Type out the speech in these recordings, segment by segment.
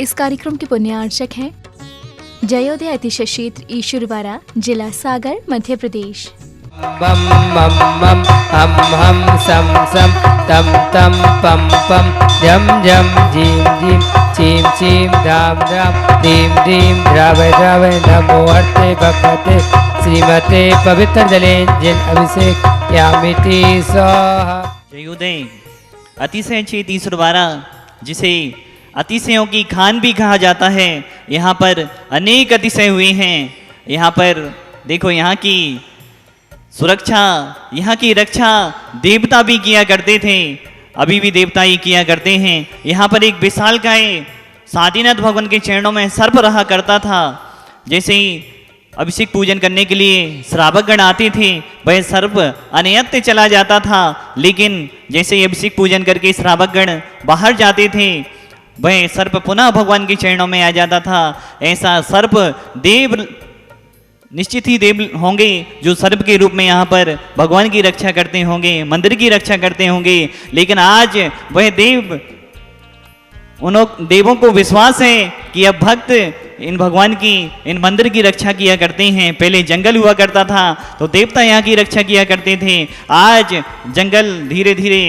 इस कार्यक्रम के पुण्यार्चक हैं जयोदय अतिशय क्षेत्र ईश्वरवाड़ा, जिला सागर, मध्य प्रदेश। बम मम मम हम हम सम सम तम तम पम पम जम जम झीम झीम छीम छीम धाम धाम धीम धीम द्रावय द्रावय नमो अर्थे भगवते श्रीमते पवित्र जले जिन अभिषेक यामिति स्वाहा। जयोदय अतिशय क्षेत्र ईश्वरवाड़ा, जिसे अतिशयों की खान भी कहा जाता है, यहाँ पर अनेक अतिशय हुए हैं। यहाँ पर देखो, यहाँ की सुरक्षा, यहाँ की रक्षा देवता भी किया करते थे, अभी भी देवता ही किया करते हैं। यहाँ पर एक विशालकाय सादीनाथ भगवान के चरणों में सर्प रहा करता था। जैसे ही अभिषेक पूजन करने के लिए श्रावकगण आते थे, वह सर्प अन्यत्र चला जाता था, लेकिन जैसे ही अभिषेक पूजन करके श्रावकगण बाहर जाते थे, वह सर्प पुनः भगवान के चरणों में आ जाता था। ऐसा सर्प देव निश्चित ही देव होंगे जो सर्प के रूप में यहाँ पर भगवान की रक्षा करते होंगे, मंदिर की रक्षा करते होंगे। लेकिन आज वह देव, उन देवों को विश्वास है कि अब भक्त इन भगवान की, इन मंदिर की रक्षा किया करते हैं। पहले जंगल हुआ करता था तो देवता यहाँ की रक्षा किया करते थे। आज जंगल धीरे धीरे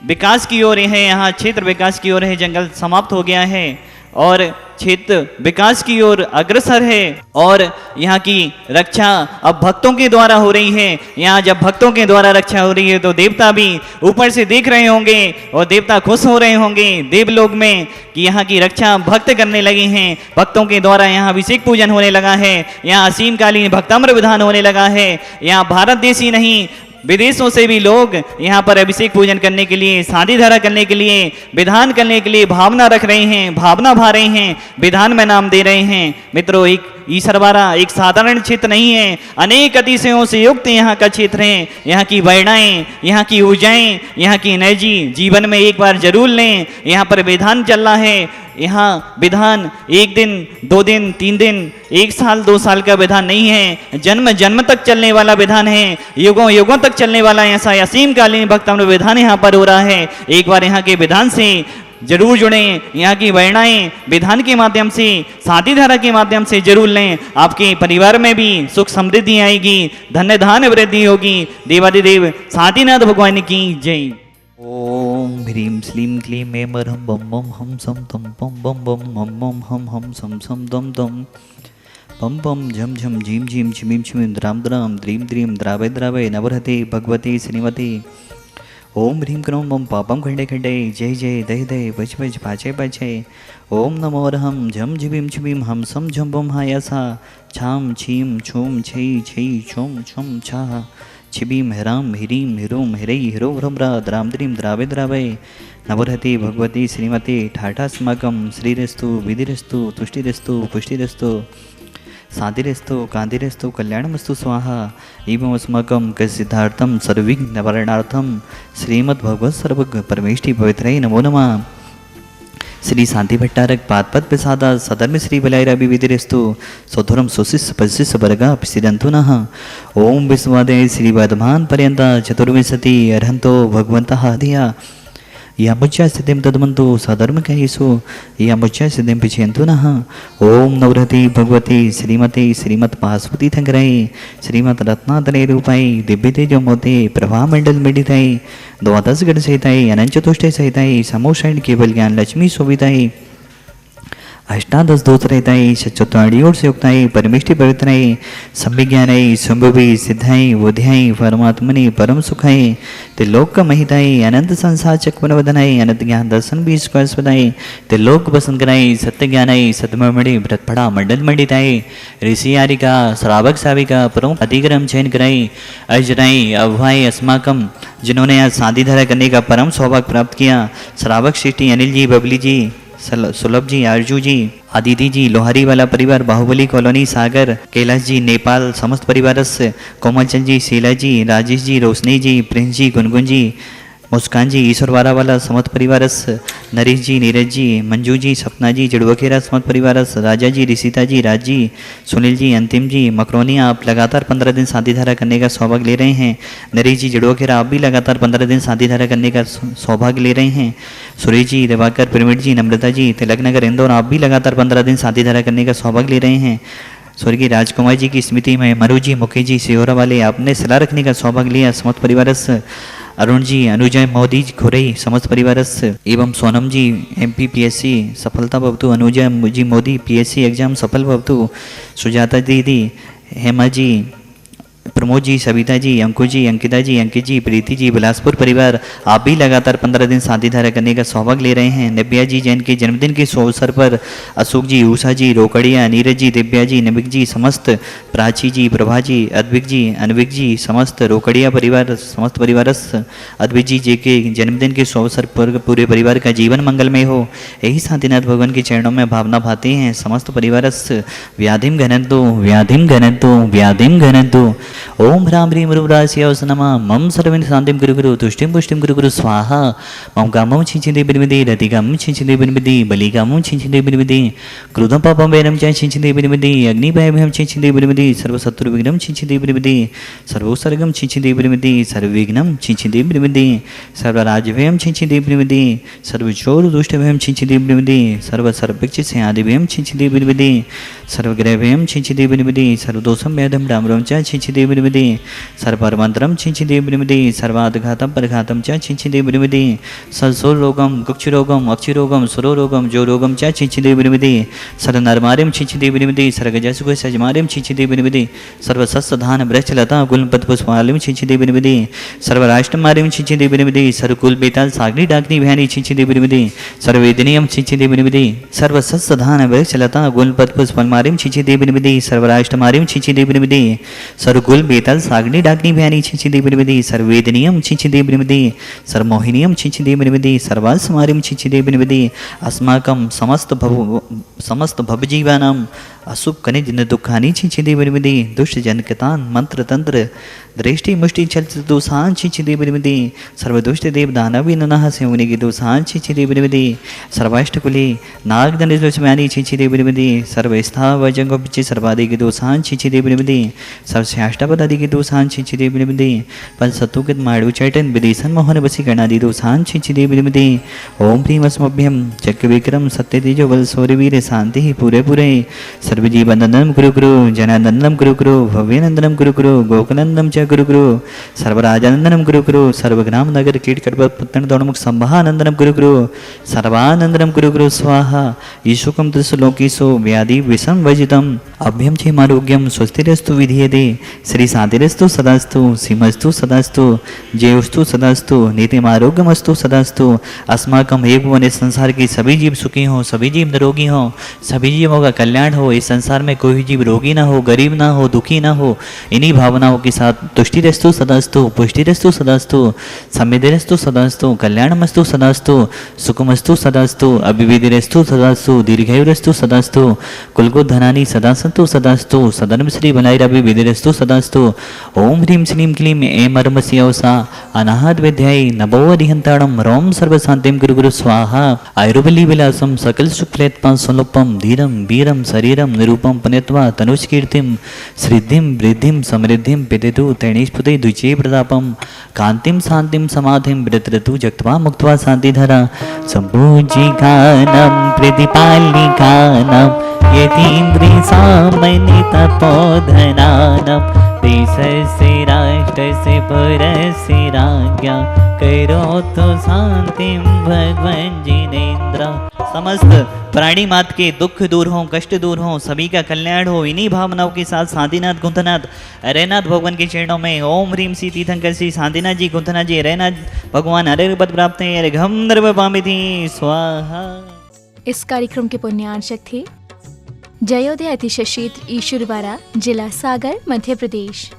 विकास की ओर है, यहाँ क्षेत्र विकास की ओर है, जंगल समाप्त हो गया है और क्षेत्र विकास की ओर अग्रसर है। और यहाँ की रक्षा अब भक्तों के द्वारा हो रही है। यहाँ जब भक्तों के द्वारा रक्षा हो रही है तो देवता भी ऊपर से देख रहे होंगे और देवता खुश हो रहे होंगे देवलोक में कि यहाँ की रक्षा भक्त करने लगे हैं। भक्तों के द्वारा यहाँ अभिषेक पूजन होने लगा है, यहाँ असीमकालीन भक्ताम्र विधान होने लगा है। यहाँ भारत देश ही नहीं, विदेशों से भी लोग यहाँ पर अभिषेक पूजन करने के लिए, शादी धारा करने के लिए, विधान करने के लिए भावना रख रहे हैं, भावना भा रहे हैं, विधान में नाम दे रहे हैं। मित्रों, एक ईश्वरवाड़ा एक साधारण क्षेत्र नहीं है, अनेक अतिशयों से युक्त यहाँ का क्षेत्र है। यहाँ की वैणाएं, यहाँ की ऊर्जाएं, यहाँ की एनर्जी जीवन में एक बार जरूर लें। यहाँ पर विधान चल रहा है, यहाँ विधान एक दिन, 2 दिन, 3 दिन, 1 साल, 2 साल का विधान नहीं है, जन्म जन्म तक चलने वाला विधान है, युगों युगों तक चलने वाला ऐसा असीमकालीन भक्ताम्र विधान यहाँ पर हो रहा है। एक बार यहाँ के विधान से जरूर जुड़ें, यहाँ की वैणाएं विधान के माध्यम से, शादी धारा के माध्यम से जरूर लें। आपके परिवार में भी सुख समृद्धि आएगी, धन्य धान्य वृद्धि होगी। देवादिदेव सादीनाथ भगवान की जय। ओम ह्रीं श्लीं क्लीं ऐं मरहं बम बम हम सम तम बम बम बम मम मम हम सम सम दम दम बम बम झम झम झीम झीम छिमीम छिमीम द्राम द्राम द्रीम द्रीम द्रावय द्रावय नवरहते भगवते श्रीमते। ओम ह्रीं क्रों बम पापम खंडे खंडे जय जय दय दय बच बच पाचे पाचे। ओम नमो अरहम झम झिबीम छिबीम हम सम झम बम हायासा छाम छीम छूम छै छै छुम छुम छा छिबीम हराम हिरीम हिरोम हिरई हिरो भ्रमरा द्राम द्रीम द्रावे द्रावय नवरहते भगवती श्रीमते। ठाठा स्माकम श्रीरस्तु विधिरस्तु तुष्टिरस्तु पुष्टिरस्तु साधिरस्तु कांतिरस्तु कल्याणमस्तु स्वाहा। एवं अस्माकं सिद्धार्थम सर्वविघ्न निवारणार्थम श्रीमद्भगवत सर्वज्ञ परमेष्टि पवित्राय नमो नमः। श्री शांति भट्टारक पादपद प्रसादा सधर्म श्री बलायरा विविधिरस्तु सौधुरम सुशिष्य पशिष्य वर्गा सिदंतु नः। ओम विश्वादय श्री वर्धमान पर्यंत चतुर्विंशति अर्हंतो भगवन्तः धिया यामुच्चा सिद्धिं तद्मन्तु सधर्मकैषु यामुच्चा सिद्धिं पिछयन्तु नः। ओम नवरति भगवती श्रीमती श्रीमत् पार्वती थंगराय श्रीमत् रत्नातले रूपाय दिव्य तेजोमोते प्रभामंडल मिडिताय द्वादश गण सहिताय अनंत चतुष्टय सहिताय समोषण केवल ज्ञान लक्ष्मी शोभिताय अष्टादश दोष रहताय चतुर्णाड़ी से युक्ताय परमेष्टि पवित्राय संविज्ञानाय संभवी सिद्धाय बोध्याय परमात्मने परम सुखाय त्रिलोक महिताय अनंत संसार चक्र वदनाय अनंत ज्ञान दर्शन भी स्पर्शदाय त्रिलोक वसन कराय सत्य ज्ञानाय सतमणि व्रतपड़ा मंडल मंडिताय ऋषि आरिका श्रावक साविका परम अधिक्रम चयन कराय अजराय अभवाय अस्माकम, जिन्होंने आज शादी धारा करने का परम सौभाग्य प्राप्त किया। श्रावक श्रेष्ठी अनिल जी, बबली जी, सुलभ जी, आरजू जी, आदिति जी, लोहारी वाला परिवार, बाहुबली कॉलोनी सागर, कैलाश जी, नेपाल समस्त परिवार से, कोमलचंद जी, शीला जी, राजेश जी, रोशनी जी, प्रिंस जी, गुनगुन जी, मुस्कान जी ईश्वरवारा वाला समत परिवारस, नरेश जी, नीरज जी, मंजू जी, सपना जी, जड़वखेरा समत परिवारस, राजा जी, ऋषिता जी, राज जी, सुनील जी, अंतिम जी, मकरोनी आप लगातार 15 दिन शादी धारा करने का सौभाग्य ले रहे हैं। नरेश जी जड़वखेरा आप भी लगातार 15 दिन शादी धारा करने का सौभाग्य ले रहे हैं। सुरेश जी, दिवाकर, पिरमिड जी, नम्रता जी, तिलक नगर इंदौर आप भी लगातार 15 दिन शादी धारा करने का सौभाग्य ले रहे हैं। स्वर्गीय राजकुमार जी की स्मृति में मरु जी, मुकेश जी, सिहोरा वाले आपने सलाह रखने का सौभाग्य लिया। समस्त परिवारस अरुण जी, अनुजय मोदी खुरई समस्त परिवारस एवं सोनम जी MPPSC सफलता भवतु, अनुजय जी मोदी PSC एग्जाम सफल भवतु, सुजाता दीदी, हेमा जी, प्रमोद जी, सविता जी, अंकुश जी, अंकिता जी, अंकित जी, प्रीति जी, बिलासपुर परिवार आप भी लगातार 15 दिन शादी धारा करने का सौभाग्य ले रहे हैं। निव्या जी जैन के जन्मदिन के शुभ अवसर पर अशोक जी, उषा जी, रोकड़िया, नीरज जी, दिव्या जी, नविक जी, समस्त प्राची जी, प्रभा जी, अद्विक जी, अनविक जी, समस्त रोकड़िया परिवार, समस्त परिवारस अद्विक जी के जन्मदिन के शुभ अवसर पर पूरे परिवार का जीवन मंगलमय हो, यही शांतिनाथ भगवान के चरणों में भावना भाते हैं। समस्त परिवारस व्याधिम घनंतु, व्याधिम घनंतु, व्याधिम घनंतु। ओम ह्रां ह्रीं रूपरास्यावस नमः। मम सर्वेन शांतिं कुरु कुरु, तुष्टिं पुष्टिं कुरु कुरु स्वाहा। मम कामं छिंचिदे बिर्मिदे, रतिकामं छिंचिदे बिर्मिदे, बलिकामं छिंचिदे बिर्मिदे, क्रोधं पापं वैरं च छिंचिदे बिर्मिदे, अग्निभयं छिंचिदे बिर्मिदे, सर्वशत्रुविघ्नं छिंचिदे बिर्मिदे, सर्वोत्सर्गं छिंचिदे बिर्मिदे, सर्वविघ्नं छिंचिदे बिर्मिदे, सर्वराजभयं छिंचिदे बिर्मिदे, सर्वचोर दुष्टभयं छिंचिदे बिर्मिदे, सर्वसर्पच्च स्यादिभयं छिंचिदे बिर्मिदे, सर्वग्रहभयं छिंचिदे बिर्मिदे, सर्वदोषं वेदं रामरं च छिंचिदे बिर्मिदे, सर्वमन्त्रं छिंचिदे बिर्मिदे, सर्वादघातं परघातं च छिंचिदे बिर्मिदे, सल्सोरोगं, कुक्षरोगं, अक्षरोगं, सुरोरोगं, जोरोगं च छिंचिदे बिर्मिदे, सर्वनरमार्यं छिंचिदे बिर्मिदे, सर्वजसुखसजमार्यं छिंचिदे बिर्मिदे, सर्वसस्यधान वृक्षलता गुलपद्मपुष्पालयं छिंचिदे बिर्मिदे, सर्वराष्ट्रमार्यं छिंचिदे बिर्मिदे, सर्वकुल बेताल साग्नि डाग्नि भयानि छिंचिदे बिर्मिदे, सर्ववेदनीयं छिंचिदे बिर्मिदे, सर्वसस्यधान वृक्षलता गुलपद्मपुष्पालयं छिंचिदे बिर्मिदे, सर्वराष्ट्रमार्यं छिंचिदे बिर्मिदे, सर्वकुल बेताल साग्नि डाग्नि भयानि छिंचिदे बिर्मिदे, सर्ववेदनीयं छिंचिदे बिर्मिदे, सर्वमोहिनीयं छिंचिदे बिर्मिदे, सर्वास्मार्यं छिंचिदे बिर्मिदे, अस्माकं समस्त भवजीवानां अशुभ खनिज दुखानि छिंचिदे बिर्मिदे, दुष्ट जनकतान मंत्र तंत्र दृष्टि मुष्टि चल दोषान छिंचिदे बिर्मिदे, सर्वदुष्ट देव दानवी ननः सेवने के दोषान छिंचिदे बिर्मिदे, सर्वाष्टकुले नागदंडस्वामी छिंचिदे बिर्मिदे, सर्वस्था वजंग पिच्चे सर्वादि के दोषान छिंचिदे बिर्मिदे, सर्वश्रेष्ठपद आदि के दोषान छिंचिदे बिर्मिदे, पंचसत्तुकित माड़ू चैटन विदेशन मोहन वसीकरणादि दोषान छिंचिदे बिर्मिदे। ओम प्रीम अस्मभ्यम चक्र विक्रम सत्य तेजो बल सौर्यवीर शांति पूरे पूरे सर्वजीवनंदनम कुरु कुरु, जनानंदनम कुरु कुरु, भव्यनंदनम कुरु कुरु, गोकुलंदनम च कुरु कुरु, सर्वराजानंदनम कुरु कुरु, सर्वग्राम नगर कीट कटपट पुत्तन दौड़मुख संभानंदनम कुरु कुरु, सर्वानंदनम कुरु कुरु स्वाहा। ईशुकम त्रिशलोकीसो व्याधि विषम वजितम अभ्यम क्षेमारोग्यम स्वस्तिरस्तु विधीयते, श्री शांतिरस्तु सदास्तु, सीमस्तु सदास्तु, जयोस्तु सदास्तु, नीतिमारोग्यमस्तु सदास्तु। अस्माकं एक भुवन इस संसार की सभी जीव सुखी हों, सभी जीव निरोगी हों, सभी जीवों का कल्याण हो, इस संसार में कोई जीव रोगी ना हो, गरीब ना हो, दुखी ना हो। इन्हीं भावनाओं के साथ तुष्टिरस्तु सदास्तु, पुष्टिरस्तु सदास्तु, समृद्धिरस्तु सदास्तु, कल्याणमस्तु सदास्तु, सुखमस्तु सदास्तु, अभिविधिरस्तु सदास्तु, दीर्घायुरस्तु सदास्तु, कुलगोधनानि सदा सन्तु सदास्तु, सदनम श्री बनाईरभि विधिरस्तु सदास्तु। ओम ह्रीं श्रीं क्लीं ऐं मर्मस्यवसा अनाहत विद्याय नभोवधिहंताणं रोम सर्वशांतिं गुरु गुरु स्वाहा। आयुर्बली विलासम सकल सुखलेत्पं स्वलोपम धीरम वीरम शरीरम निरूपम पुण्यत्वा तनुष्कीर्तिम श्रीद्धिं वृद्धिं समृद्धिं पिदेतु तैणीस्फुते द्विचे प्रतापम कांतिं शांतिं समाधिं विदतु जक्त्वा मुक्त्वा शांतिधरा संपूजिकानं प्रतिपालिकानं यतीन्द्रि सामनि तपोधनानं देशस्य राष्ट्रस्य पुरस्य राज्ञा करो तो शांतिं भगवन् जिनेन्द्र। समस्त प्राणी मात के दुख दूर हों, कष्ट दूर हों, सभी का कल्याण हो, इन्हीं भावनाओं के साथ शांतिनाथ गुंथनाथ अरयनाथ भगवान के चरणों में ओम ह्रीं सी तीर्थंकर श्री शांतिनाथ जी गुंथनाथ जी अरयनाथ भगवान अरय पद प्राप्त है अर्घम नर्वपामिति स्वाहा। इस कार्यक्रम के पुण्यार्चक थे जयोदय अतिशय क्षेत्र ईश्वरवारा, जिला सागर, मध्य प्रदेश।